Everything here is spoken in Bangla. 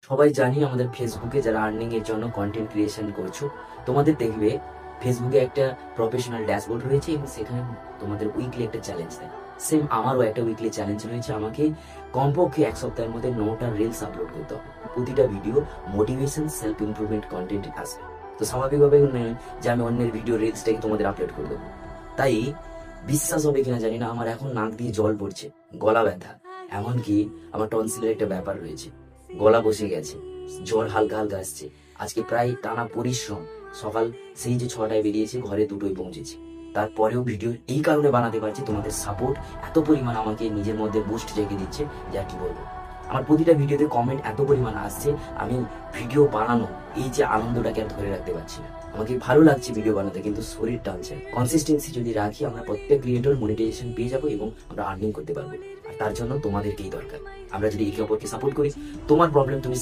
সবাই জানি আমাদের ফেসবুকে যারা আর্নিং এর জন্য কন্টেন্ট ক্রিয়েশন করছো, তোমাদের দেখবে ফেসবুকে একটা প্রফেশনাল ড্যাশবোর্ড রয়েছে এবং সেখানে তোমাদের উইকলি একটা চ্যালেঞ্জ দেয়। সেম আমারও একটা উইকলি চ্যালেঞ্জ রয়েছে, আমাকে কমপক্ষে এক সপ্তাহের মধ্যে 9টা রিলস আপলোড করতে হবে। প্রতিটা video motivation self improvement content আসবে। তো স্বাভাবিকভাবে নয় যে আমি অন্যের ভিডিও রিলসটাকে তোমাদের আপলোড করে দেবো। তাই বিশ্বাস হবে কিনা জানি না, আমার এখন নাক দিয়ে জল পড়ছে, গলা ব্যথা, এমনকি আমার টনসিলের একটা ব্যাপার রয়েছে, গলা বসে গেছে, জ্বর হালকা হালকা আসছে। আজকে প্রায় টানা পরিশ্রম, সকাল সেই যে 6টায় বেরিয়েছি, ঘরে 2টোয় পৌঁছেছি। তারপরেও ভিডিও এই কারণে বানাতে পারছি, তোমাদের সাপোর্ট এত পরিমাণ আমাকে নিজের মধ্যে বুস্ট জেগে দিচ্ছে যা কি বলবো। আমার প্রতিটা ভিডিওতে কমেন্ট এত পরিমাণ আসছে, আমি ভিডিও বানানো এই যে আনন্দটাকে আর ধরে রাখতে পারছি না। আমাকে ভালো লাগছে ভিডিও বানাতে, কিন্তু শরীর টানছে। কনসিস্টেন্সি যদি রাখি, আমরা প্রত্যেক ক্রিয়েটর মনিটাইজেশন পেয়ে যাবো এবং আমরা আর্নিং করতে পারবো। আর তার জন্য তোমাদেরকেই দরকার। আমরা যদি একে অপরকে সাপোর্ট করি, তোমার প্রবলেম তুমি